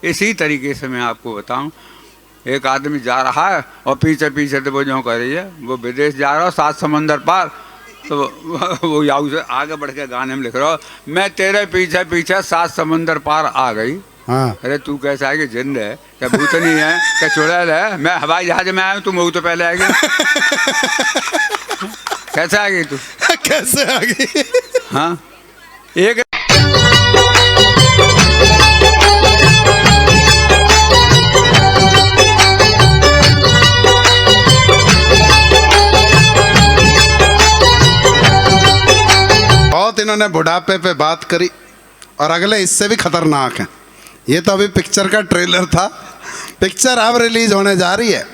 इसी तरीके से मैं आपको बताऊं, एक आदमी जा रहा है और पीछे पीछे तो वो जो कर रही है, वो विदेश जा रहा हो 7 समंदर पार, तो वो याऊ से आगे बढ़ के गाने में लिख रहा हो, मैं तेरे पीछे पीछे 7 समंदर पार आ गई। हाँ। अरे तू कैसा है कि जिंद है, क्या भूतनी है, क्या चुड़ैल है? मैं हवाई जहाज में आया हूँ, तुम वो तो पहले आएगी। कैसे आ गई तू? कैसे आ गई? हाँ, एक बहुत इन्होंने बुढ़ापे पे बात करी, और अगले इससे भी खतरनाक है। ये तो अभी पिक्चर का ट्रेलर था, पिक्चर अब रिलीज होने जा रही है।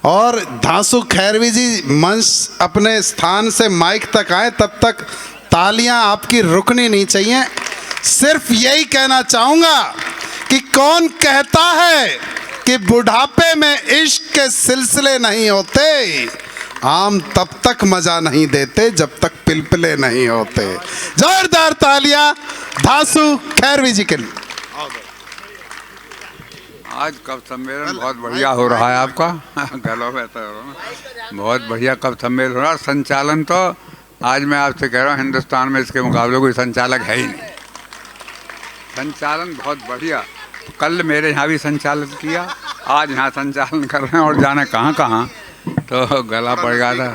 और धांसू खैरवी जी मंच अपने स्थान से माइक तक आए, तब तक तालियां आपकी रुकनी नहीं चाहिए। सिर्फ यही कहना चाहूँगा कि कौन कहता है कि बुढ़ापे में इश्क के सिलसिले नहीं होते, आम तब तक मजा नहीं देते जब तक पिलपिले नहीं होते। जोरदार तालियां धांसू खैरवी जी के लिए। आज कवि सम्मेलन बहुत बढ़िया हो रहा है आपका। गलों में तो बहुत बढ़िया कवि सम्मेलन हो रहा है। संचालन तो आज मैं आपसे कह रहा हूँ, हिंदुस्तान में इसके मुकाबले कोई संचालक है ही नहीं। संचालन बहुत बढ़िया। कल मेरे यहाँ भी संचालन किया, आज यहाँ संचालन कर रहे हैं, और जाने कहाँ कहाँ तो गला पड़ गया था।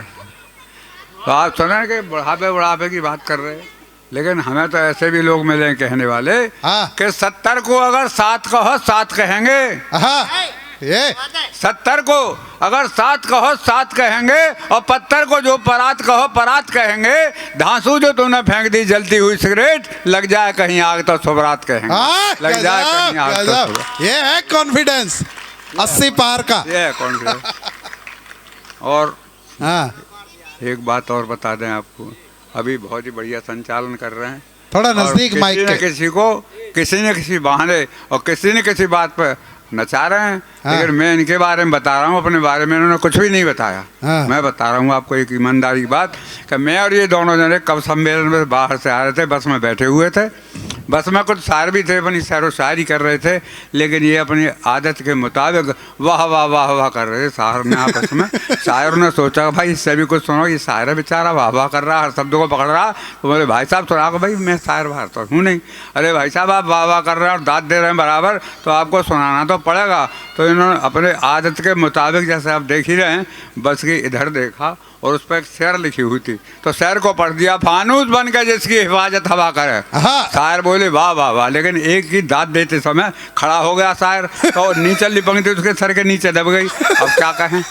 तो आप सुने कि बुढ़ापे की बात कर रहे हैं, लेकिन हमें तो ऐसे भी लोग मिले कहने वाले कि 70 को अगर 7 कहो 7 कहेंगे। ये 70 को अगर 7 कहो 7 कहेंगे, और 70 को जो परात कहो परात कहेंगे। धांसू जो तूने फेंक दी जलती हुई सिगरेट, लग जाए कहीं आग तो सुबरात कहेंगे। लग जाए कहीं आग तो सुबरात। ये है कॉन्फिडेंस 80 पार का। ये है कॉन्फिडेंस। और हाँ, एक बात और बता दें आपको, अभी बहुत ही बढ़िया संचालन कर रहे हैं। थोड़ा नजदीक माइक के। किसी न किसी बहाने और किसी न किसी बात पर नचा रहे हैं। हाँ। लेकिन मैं इनके बारे में बता रहा हूँ, अपने बारे में इन्होंने कुछ भी नहीं बताया। हाँ। मैं बता रहा हूँ आपको एक ईमानदारी की बात, कि मैं और ये दोनों जने कवि सम्मेलन में बाहर से आ रहे थे, बस में बैठे हुए थे। बस में कुछ शायर भी थे, अपनी शेरो शायरी कर रहे थे, लेकिन ये अपनी आदत के मुताबिक वाह वाह वाह वाह कर रहे थे शायर ने आपस में। शायर ने सोचा भाई इससे भी कुछ सुनो, ये शायर बेचारा वाह वाह कर रहा, हर शब्दों को पकड़ रहा। तो बोले भाई साहब सुना को, भाई मैं शायर बाहर तो हूँ नहीं। अरे भाई साहब आप वाह वाह कर रहे हैं और दाद दे रहे हैं बराबर, तो आपको सुनाना तो पड़ेगा। तो इन्होंने अपने आदत के मुताबिक, जैसे आप देख ही रहे हैं, बस की इधर देखा और उस पर एक शेर लिखी हुई थी, तो शेर को पढ़ दिया, फानूस बन के जिसकी हिफाजत हवा करे। शायर बोले वाह वाह वाह, लेकिन एक ही दाद देते समय खड़ा हो गया शायर, तो नीचे पंक्ति उसके सर के नीचे दब गई। अब क्या कहें?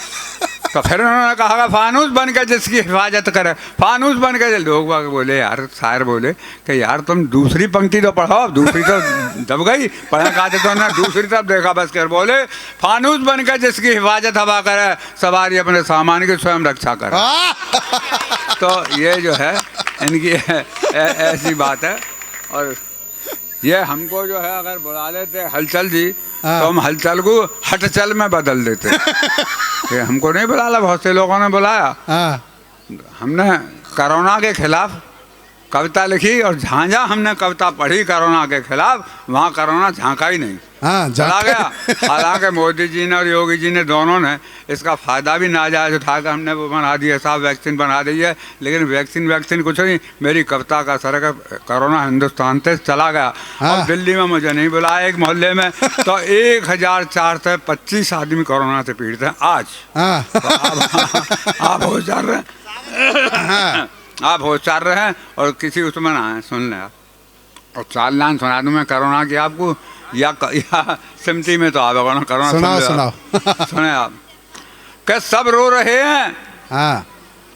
तो फिर उन्होंने कहा फानूस बन के जिसकी हिफाजत करे, फानूस बन के। लोग बोले यार, शायर बोले कि यार तुम दूसरी पंक्ति तो पढ़ो, दूसरी तो दब गई, पढ़ा कहते तो ना दूसरी तरफ देखा बस कर। बोले फानूस बन के जिसकी हिफाजत हवा करे, सवारी अपने सामान की स्वयं रक्षा करे। तो ये जो है इनकी ऐसी बात है। और ये हमको जो है अगर बुला लेते हलचल जी, तो हम हलचल को हटचल में बदल देते। ये हमको नहीं बुलाया, बहुत से लोगों ने बुलाया। हमने कोरोना के खिलाफ कविता लिखी, और जहाँ जहाँ हमने कविता पढ़ी कोरोना के खिलाफ, वहाँ कोरोना झांका ही नहीं, चला गया। हालांकि मोदी जी ने और योगी जी ने दोनों ने इसका फ़ायदा भी नाजायज उठा कर हमने वो बना दिया, साहब वैक्सीन बना दी है, लेकिन वैक्सीन कुछ नहीं। मेरी कविता का असर है, कोरोना हिंदुस्तान से चला गया। और दिल्ली में मुझे नहीं बुलाया एक मोहल्ले में, तो 1425 आदमी कोरोना से पीड़ित हैं आज। आप होशियार रहे हैं, आप होशियार रहे हैं, और किसी उसमें ना है। सुन लें आप, और 4 लाइन सुना दूँ मैं कोरोना की आपको, या सिमटी में तो आवेगा ना कोरोना। सुनाओ सुने आप, क्या सब रो रहे हैं,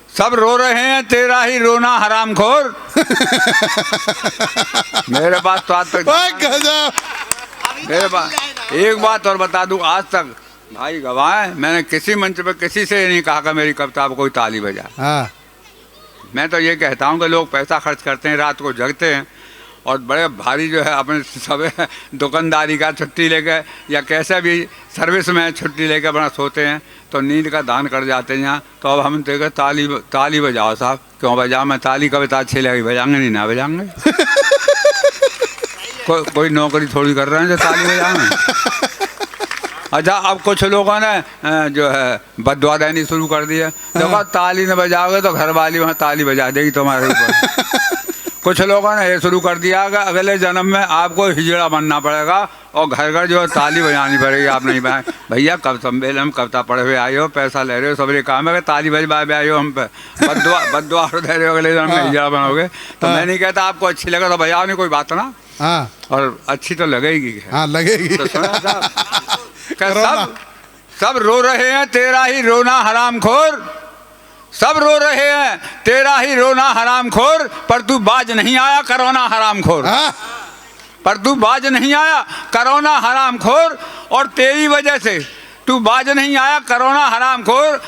सब रो रहे हैं, तेरा ही रोना हरामखोर। मेरे पास तो आज तक, मेरे पास एक बात और बता दूं, आज तक भाई गवाह है, मैंने किसी मंच पर किसी से नहीं कहा कि मेरी कविता पर कोई ताली बजाए। मैं तो ये कहता हूँ कि लोग पैसा खर्च करते हैं, रात को जगते हैं, और बड़े भारी जो है अपने सब दुकानदारी का छुट्टी लेकर या कैसे भी सर्विस में छुट्टी लेकर बड़ा सोते हैं, तो नींद का दान कर जाते हैं यहाँ। तो अब हम तो ताली बजाओ साहब। क्यों बजाओ? मैं ताली कविता अच्छी लगी, बजाएंगे नहीं ना बजाएंगे। कोई नौकरी थोड़ी कर रहे हैं जो ताली बजाएं। अच्छा, अब कुछ लोगों ने जो है बददुआ देनी शुरू कर दी है। देखो, ताली न बजाओगे तो घर वाली वहाँ ताली बजा देगी तुम्हारे ऊपर। कुछ लोगों ने ये शुरू कर दिया कि अगले जन्म में आपको हिजड़ा बनना पड़ेगा और घर घर जो है ताली बजानी पड़ेगी। आप नहीं बजाए भैया, कब सम्मेलन कविता पढ़े हुए आए हो, पैसा ले रहे हो, सबरे काम है ताली बजवा आए हो हम पे, बददुआ दे रहे हो अगले जन्म में हिजड़ा बनोगे। तो मैं नहीं कहता आपको अच्छी लगे तो बजाओ, नहीं कोई बात ना। और अच्छी तो लगेगी। लगेगी। तो सब रो रहे हैं तेरा ही रोना हरामखोर, सब रो रहे हैं तेरा ही रोना हरामखोर, पर तू बाज नहीं आया कोरोना हरामखोर। पर तू बाज नहीं आया कोरोना हरामखोर, और तेरी वजह से तू बाज नहीं आया कोरोना हरामखोर।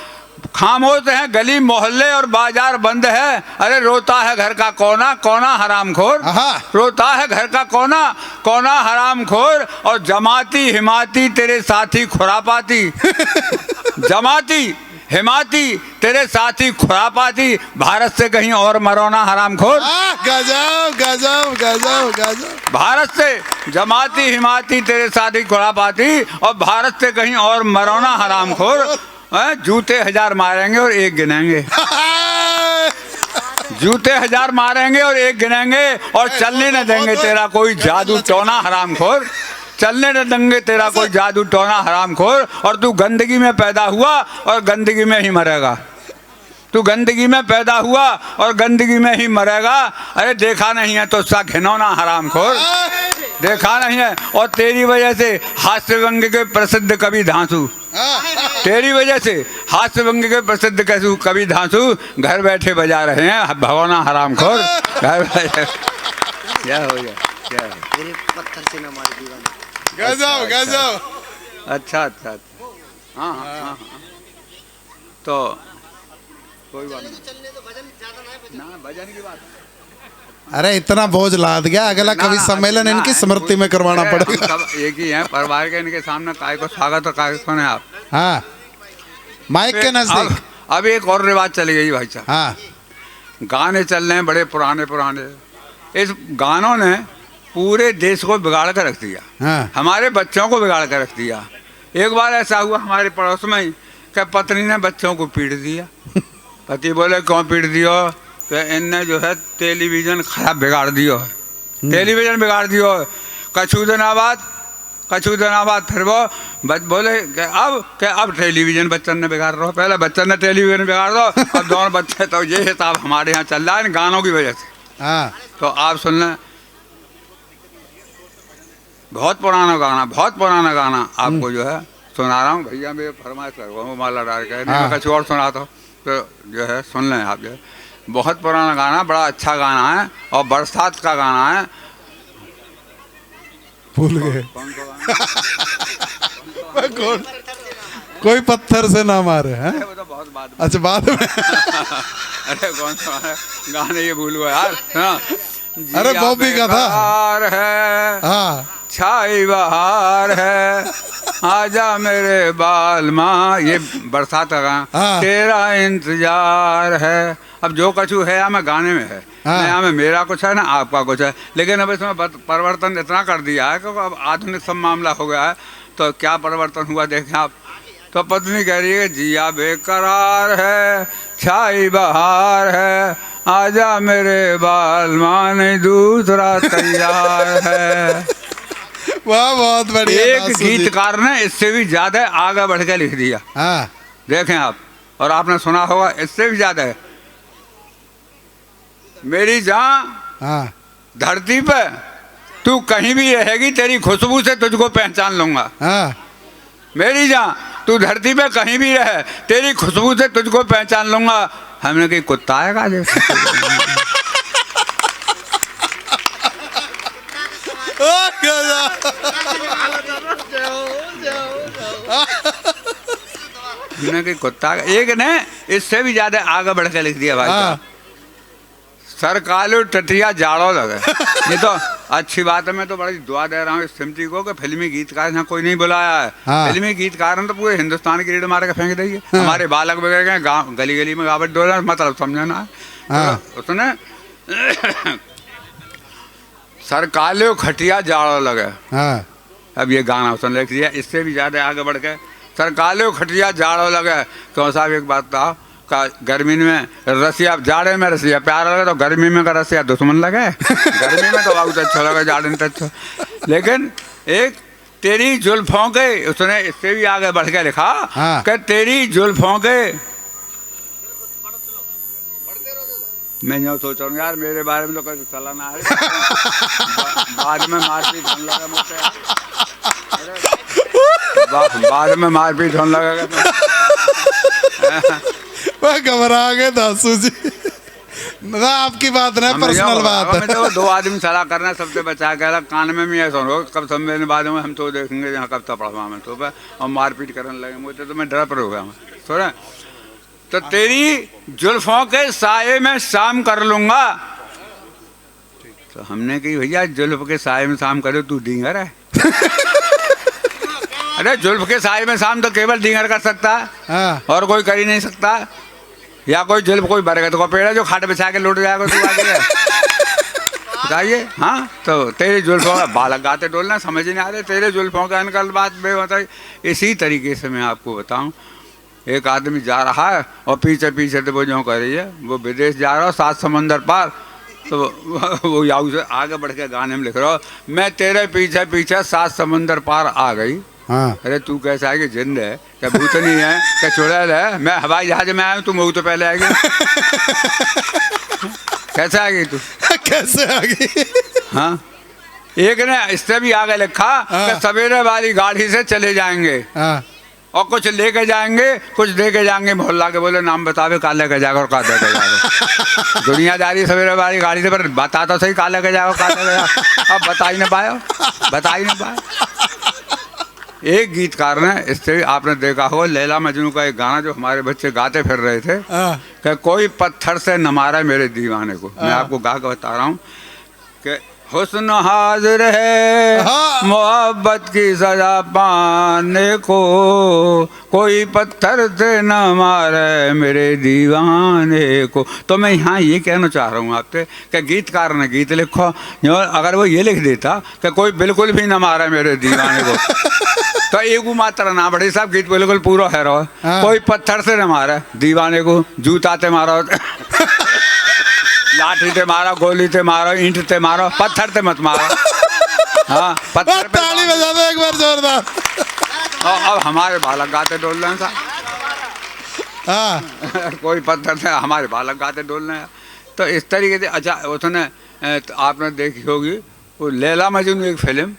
खामोश हैं गली मोहल्ले और बाजार बंद है, अरे रोता है घर का कोना, कोना हरामखोर। रोता है घर का कोना, कोना हरामखोर। और जमाती हिमाती तेरे साथी खुरापाती जमाती हिमाती तेरे साथी खुरापाती, भारत से कहीं और मरोना हरामखोर। गजब गजब गजब गजब। भारत से जमाती हिमाती तेरे साथी खुरापाती, और भारत से कहीं और मरोना हरामखोर। जूते 1000 मारेंगे और एक गिनेंगे। जूते 1000 मारेंगे और एक गिनेंगे, और चलने न देंगे तेरा कोई जादू टोना हरामखोर। चलने न देंगे तेरा कोई जादू टोना हरामखोर। और तू गंदगी में पैदा हुआ और गंदगी में ही मरेगा। तू गंदगी में पैदा हुआ और गंदगी में ही मरेगा। अरे देखा नहीं है तो उसका घिनौना हरामखोर, देखा नहीं है। और तेरी वजह से हास्य व्यंग्य के प्रसिद्ध कवि धांसू, तेरी वजह से हास्य व्यंग्य के प्रसिद्ध कवि धांसू घर बैठे बजा रहे हैं भगवाना हरामखोर। घर क्या हो गया, क्या है? पत्थर से न मारे दीवाना। गजब गजब। अच्छा अच्छा अच्छा, हाँ हाँ हाँ। तो कोई बात नहीं ना, भजन की बात। अरे इतना बोझ लाद गया, अगला कवि सम्मेलन इनकी स्मृति में करवाना पड़ेगा। सब एक ही है परिवार के, इनके सामने काय को स्वागत और काय को आप। हाँ, माइक के नजदीक। अब एक और रिवाज चली गई भाई साहब। हाँ, गाने चल रहे हैं बड़े पुराने पुराने। इस गानों ने पूरे देश को बिगाड़ कर रख दिया। हाँ। हमारे बच्चों को बिगाड़ कर रख दिया। एक बार ऐसा हुआ हमारे पड़ोस में ही कि पत्नी ने बच्चों को पीट दिया। पति बोले क्यों पीट दियो, तो इनने जो है टेलीविज़न खराब बिगाड़ दियो है, टेलीविज़न बिगाड़ दियो है। कछु दिना बाद फिर वो बोले कि अब टेलीविज़न बच्चन ने बिगाड़ रहा हो। पहले बच्चन ने टेलीविज़न बिगाड़ दो, अब दोनों बच्चे। तो ये हिसाब हमारे यहाँ चल रहा है इन गानों की वजह से। हाँ। तो आप सुन लें, बहुत पुराना गाना आपको जो है सुना रहा हूँ। भैया मेरे फरमाइश कर माला डाल के कुछ और सुना तो जो है सुन लें आप। जो है बहुत पुराना गाना, बड़ा अच्छा गाना है और बरसात का गाना है। भूल गए कौन सा कौन? कोई पत्थर से ना मारे हैं। वो तो बहुत बाद में। अच्छा, बाद में। अरे कौन सा गाने ये भूल गया यार। हाँ, अरे बॉबी का था। है हाँ, छाई बहार है, आजा मेरे बाल माँ, ये बरसात का गाना। हाँ। तेरा इंतजार है। अब जो कछु है हमें गाने में है। हाँ। नया में मेरा कुछ है ना आपका कुछ है, लेकिन अब इसमें परिवर्तन इतना कर दिया है कि अब आधुनिक सब मामला हो गया है। तो क्या परिवर्तन हुआ देखें आप। तो पत्नी कह रही है जिया बेकरार है, छाई बहार है, आजा मेरे बाल माँ, नहीं दूसरा तैयार है। वाह, बहुत बढ़िया। एक गीतकार ने इससे भी ज्यादा आगे बढ़ के लिख दिया। हाँ, देखें आप, और आपने सुना होगा इससे भी ज्यादा है। मेरी जान हाँ, धरती पे तू कहीं भी रहेगी, तेरी खुशबू से तुझको पहचान लूंगा। हाँ। मेरी जान तू धरती पे कहीं भी रहे, तेरी खुशबू से तुझको पहचान लूंगा। हमने कहीं कुत्ता आएगा कि कुत्ता। एक ने इससे भी ज्यादा आगे बढ़ के लिख दिया भाई साहब। सर कालू टटिया जाड़ो लगे। ये तो अच्छी बात है। मैं तो बड़ी दुआ दे रहा हूँ इस सिमटी को कि फिल्मी गीतकार यहाँ कोई नहीं बुलाया है। हाँ। फिल्मी गीतकार ने तो पूरे हिंदुस्तान की रीढ़ मार के फेंक दी है। हमारे बालक बिगड़ गए, गाँव गली गली में गावट डोल, मतलब समझना है। हाँ। उसने सर काले खटिया जाड़ो लगे। हाँ अब ये गाना उसने लिख दिया, इससे भी ज़्यादा आगे बढ़ के सर काले खटिया जाड़ो लगे। क्यों साहब एक बात था का गर्मी में रसिया, जाड़े में रसिया प्यार लगे तो गर्मी में का रसिया दुश्मन लगे। गर्मी में तो बहुत अच्छा लगे, जाड़े में तो अच्छा। लेकिन एक तेरी जुल्फों के, उसने इससे भी आगे बढ़ के लिखा कि तेरी जुल्फों के, मैं यूँ सोच रहा हूँ यार मेरे बारे में तो कैसे चलाना है। बाद में मारपीट होने लगा मुझसे, बाद में मारपीट होने लगेगा। वह घबरा गए दासू जी ना, आपकी बात नहीं, पर्सनल बात है। तो दो आदमी सलाह करना सबसे बचा के कान में भी ऐसा हो कब सब मेरे बाद में हम तो देखेंगे यहाँ कब तक पढ़वा मैं तो और मारपीट करने लगे मुझे, तो मैं डर पर हो गया मैं। सुना तो तेरी जुल्फों के साये में शाम कर लूंगा। तो हमने कही भैया जुल्फ के साये में शाम करे तू डींगर है। अरे जुल्फ के साये में शाम तो केवल डींगर कर सकता है और कोई कर ही नहीं सकता। या कोई जुल्फ कोई बरगद को पेड़ है जो खाट बिछा के लुट जाएगा तू आगे बताइए। हाँ तो तेरे जुल्फों का बालक गाते डोलना समझ नहीं आ रहे, तेरे जुल्फों का अनकल बात बताई। इसी तरीके से मैं आपको बताऊं, एक आदमी जा रहा है और पीछे पीछे तो वो जो कर रही है, वो विदेश जा रहा है 7 समंदर पार। तो वो याऊ से आगे बढ़ के गाने में लिख रहा हो, मैं तेरे पीछे पीछे 7 समंदर पार आ गई। हाँ। अरे तू कैसा है कि जिंद है क्या भूतनी है क्या चुड़ैल है? मैं हवाई जहाज में आया हूँ, तुम वो तो पहले आ गई। कैसे आ गई तू? कैसे आ गई? हाँ एक ने इससे भी आगे लिखा कि सवेरे वाली गाड़ी से चले जाएंगे और कुछ लेके जाएंगे कुछ लेके जाएंगे, मोहल्ला के बोले नाम बतावे का लेके जाएगा और का लेके जाएगा। दुनियादारी सवेरे वाली गाड़ी से, पर बता तो सही का लेके जाएगा का लेके जाएगा। अब बता ही नहीं पाया, बता ही नहीं पाया। एक गीतकार ने, इससे आपने देखा हो लैला मजनू का एक गाना जो हमारे बच्चे गाते फिर रहे थे कि कोई पत्थर से न मारा मेरे दीवाने को। मैं आपको गा के बता रहा हूँ कि हुस्न हाजिर है मोहब्बत की सजा पाने को, कोई पत्थर से न मारे मेरे दीवाने को। तो मैं यहाँ ये कहना चाह रहा हूँ आपसे कि गीतकार ने गीत लिखो, अगर वो ये लिख देता कि कोई बिल्कुल भी न मारे मेरे दीवाने को तो एक मात्रा ना बढ़े साहब, गीत बिल्कुल पूरा है रहो। कोई पत्थर से न मारे दीवाने को, जूता ते मारो, लाठी ते मारो, गोली ते मारो, ईंट ते मारो, पत्थर ते मत मारो। हाँ पत्थर पे ताली बजा दो एक बार जोरदार। अब हमारे बालक गाते डोल रहे हैं साहब। कोई पत्थर से हमारे बालक गाते डोल रहे हैं। तो इस तरीके से अच्छा उसने आपने देखी होगी वो लैला मजनू एक फिल्म,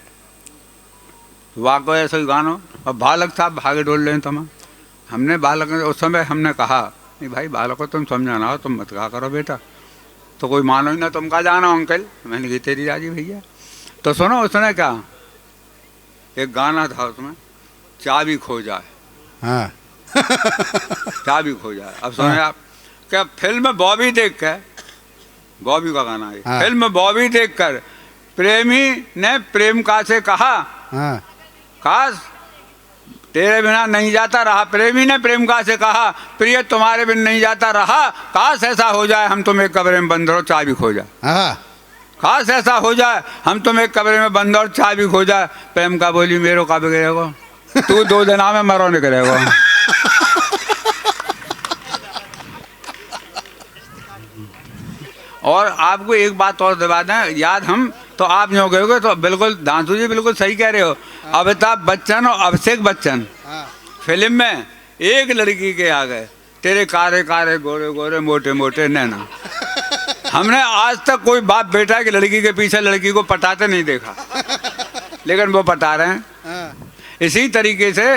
वाकई ऐसा ही गाना और बालक साहब भागे डोल रहे हैं। तमाम हमने बालक उस समय हमने कहा नहीं भाई बालक को तुम समझाना हो तुम मत कहा करो बेटा, तो कोई मानो ही ना, तुम कहा जाना अंकल। मैंने कही तेरी राजी भैया। तो सुनो उसने कहा एक गाना था उसमें, चाबी खो जाए। हाँ चाबी खो जाए। अब सुने आप क्या फिल्म बॉबी देख कर, बॉबी का गाना है फिल्म बॉबी देख कर प्रेमी ने प्रेमिका से कहा काश तेरे बिना नहीं जाता रहा। प्रेमी ने प्रेमिका से कहा प्रिय तुम्हारे बिना नहीं जाता रहा, काश ऐसा हो जाए हम तुम एक कमरे में बंद रहो चाबी खो जाए। काश ऐसा हो जाए हम तुम एक कमरे में बंद और चाबी खो जाए। प्रेमिका बोली मेरो का बिगड़ेगा, तू 2 दिन में मरो निकलेगा। और आपको एक बात और दबा दें याद, हम तो आप जो कहोगे तो बिल्कुल दांसू जी बिल्कुल सही कह रहे हो। अमिताभ बच्चन और अभिषेक बच्चन फिल्म में एक लड़की के आ गए, तेरे कारे कारे गोरे गोरे मोटे मोटे नैना। हमने आज तक कोई बाप बेटा की लड़की के पीछे लड़की को पटाते नहीं देखा, लेकिन वो पटा रहे हैं। इसी तरीके से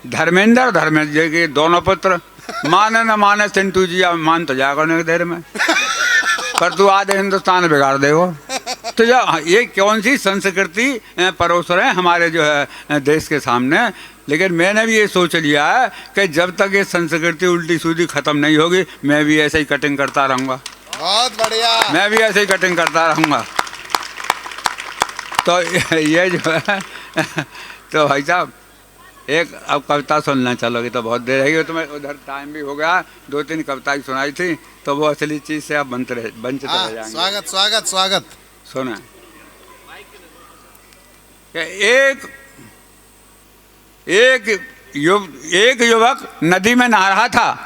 धर्मेंद्र जी के दोनों पुत्र, माने न माने चिंटू जी अब मान तो जाएगा देर में, पर तू आधे हिंदुस्तान बिगाड़ देगा। तो ये कौन सी संस्कृति परोस रहे हैं हमारे जो है देश के सामने। लेकिन मैंने भी ये सोच लिया है कि जब तक ये संस्कृति उल्टी सीधी खत्म नहीं होगी मैं भी ऐसे ही कटिंग करता रहूँगा। बहुत बढ़िया, मैं भी ऐसे ही कटिंग करता रहूँगा। तो ये जो है तो भाई साहब एक अब कविता सुनना चलोगे तो बहुत देर रहेगी, तो मैं उधर टाइम भी हो गया, 2-3 कविताएं सुनाई थी तो वो असली चीज़ से आप बनते रह जाएंगे। स्वागत स्वागत स्वागत। सुना एक युवक नदी में नहा रहा था,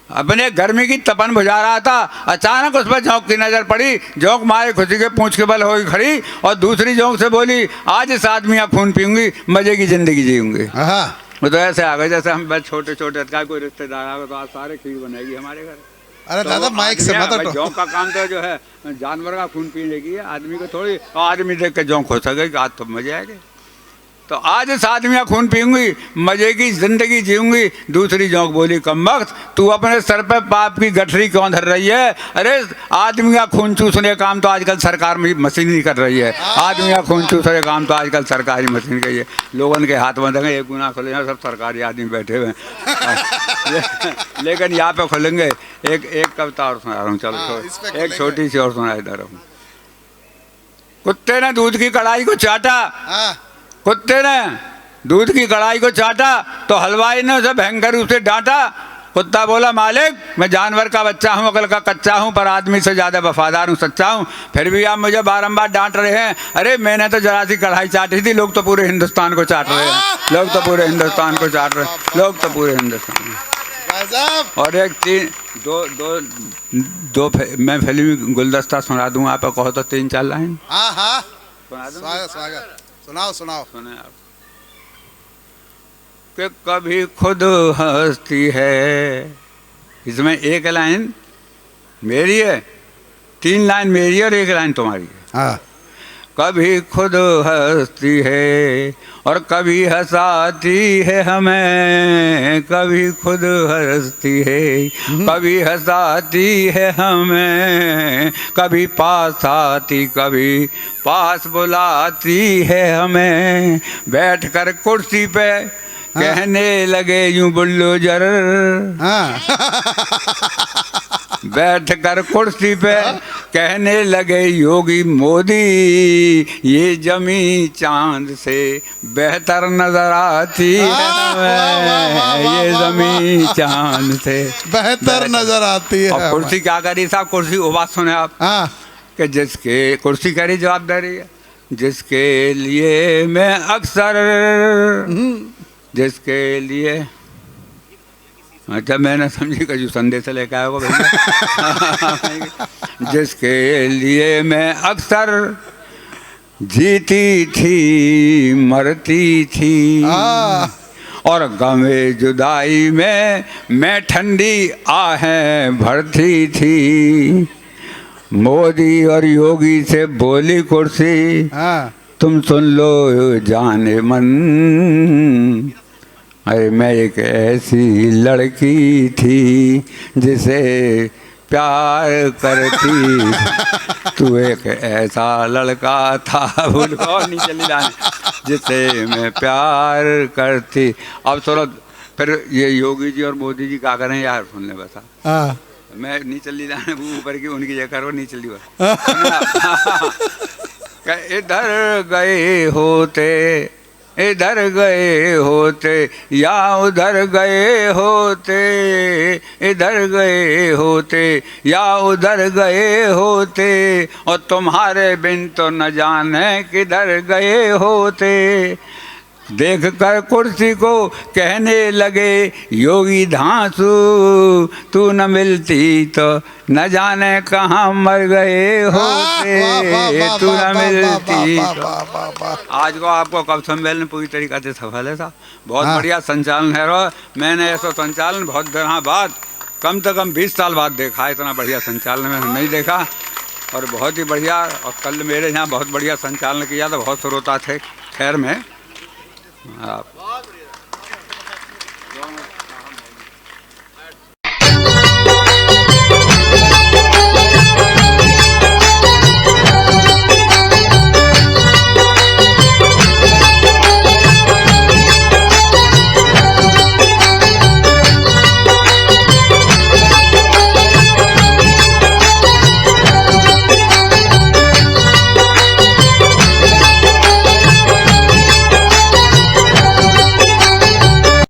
अपने गर्मी की तपन बुझा रहा था। अचानक उस पर जोंक की नजर पड़ी। जोंक मारे खुशी के पूंछ के बल हो गई खड़ी और दूसरी जोंक से बोली, आज इस आदमी का खून पीऊंगी, मजे की जिंदगी जीऊंगी। वो तो ऐसे आ गए जैसे हम बस छोटे छोटे कोई रिश्तेदार आ गए तो आज सारे खीर बनेगी हमारे घर। अरे तो दादा माइक से मत हटो। जोंक का काम तो जो है जानवर का खून पीने की है, आदमी को थोड़ी। आदमी देख के जोंक हो सके आज तो मजे आएंगे। तो आज इस आदमी का खून पीऊंगी, मजे की जिंदगी जीऊंगी। दूसरी जोंक बोली, कमबख्त तू अपने सर पे पाप की गठरी क्यों धर रही है? अरे आदमी का खून चूसने का काम तो आजकल सरकार में मशीन ही कर रही है। आदमी का खून चूसने का काम तो आजकल सरकारी मशीन का ही है। लोगों के हाथ बंधेंगे, एक गुना खुलेंगे, सब सरकारी आदमी बैठे हुए हैं। लेकिन यहाँ पे खुलेंगे। एक कविता और सुना रहा हूँ, चलो एक छोटी सी और सुना इधर हूँ। कुत्ते ने दूध की कढ़ाई को चाटा, कुत्ते ने दूध की कढ़ाई को चाटा तो हलवाई ने उसे भयंकर रूप से डांटा। कुत्ता बोला, मालिक मैं जानवर का बच्चा हूँ, अकल का कच्चा हूँ, पर आदमी से ज़्यादा वफादार हूँ, सच्चा हूँ, फिर भी आप मुझे बारंबार डांट रहे हैं। अरे मैंने तो जरा सी कढ़ाई चाटी थी, लोग तो पूरे हिंदुस्तान को चाट रहे हैं, लोग तो पूरे हिंदुस्तान को चाट रहे हैं, लोग तो पूरे हिंदुस्तान। और एक दो मैं फिल्मी गुलदस्ता सुना दूँ, आप कहो तो 3-4 लाइन सुना दूँ। सुनाओ सुने आप कि कभी खुद हंसती है, इसमें एक लाइन मेरी है, 3 लाइन मेरी और 1 लाइन तुम्हारी है। कभी खुद हंसती है और कभी हंसाती है हमें, कभी खुद हंसती है कभी हंसाती है हमें, कभी पास आती कभी पास बुलाती है हमें। बैठकर कुर्सी पे कहने लगे यूं बुल्डोजर, बैठकर कुर्सी पे कहने लगे योगी मोदी, ये जमी चांद से बेहतर नजर आती है, ये जमी चांद से बेहतर नजर आती है। और कुर्सी क्या करी साहब? कुर्सी वो बात सुने आप कि जिसके कुर्सी करी जवाबदारी है, जिसके लिए मैं अक्सर, जिसके लिए अच्छा मैंने समझी कि जो संदेश लेकर आया होगा भैया। जिसके लिए मैं अक्सर जीती थी मरती थी और गमे जुदाई में मैं ठंडी आहें भरती थी। मोदी और योगी से बोली कुर्सी, तुम सुन लो जाने मन, अरे मैं एक ऐसी लड़की थी जिसे प्यार करती, तू एक ऐसा लड़का था भूल नहीं चली जाने जिसे मैं प्यार करती। अब थोड़ा फिर ये योगी जी और मोदी जी क्या करें यार, सुन ले बसा। मैं नहीं चली जाने ऊपर की उनकी जगह करो नहीं चली इधर गए होते, इधर गए होते या उधर गए होते, इधर गए होते या उधर गए होते, और तुम्हारे बिन तो न जाने किधर गए होते। देख कर कुर्सी को कहने लगे योगी धांसू, तू न मिलती तो न जाने कहाँ मर गए होते, तू न मिलती तो। आज को आपको कब सम्मेलन पूरी तरीका से सफल है साहब, बहुत बढ़िया संचालन है। मैंने ऐसा संचालन बहुत दिनों बाद, कम से कम 20 साल बाद देखा, इतना बढ़िया संचालन मैंने नहीं देखा और बहुत ही बढ़िया। और कल मेरे यहाँ बहुत बढ़िया संचालन किया था, बहुत श्रोता थे खैर में।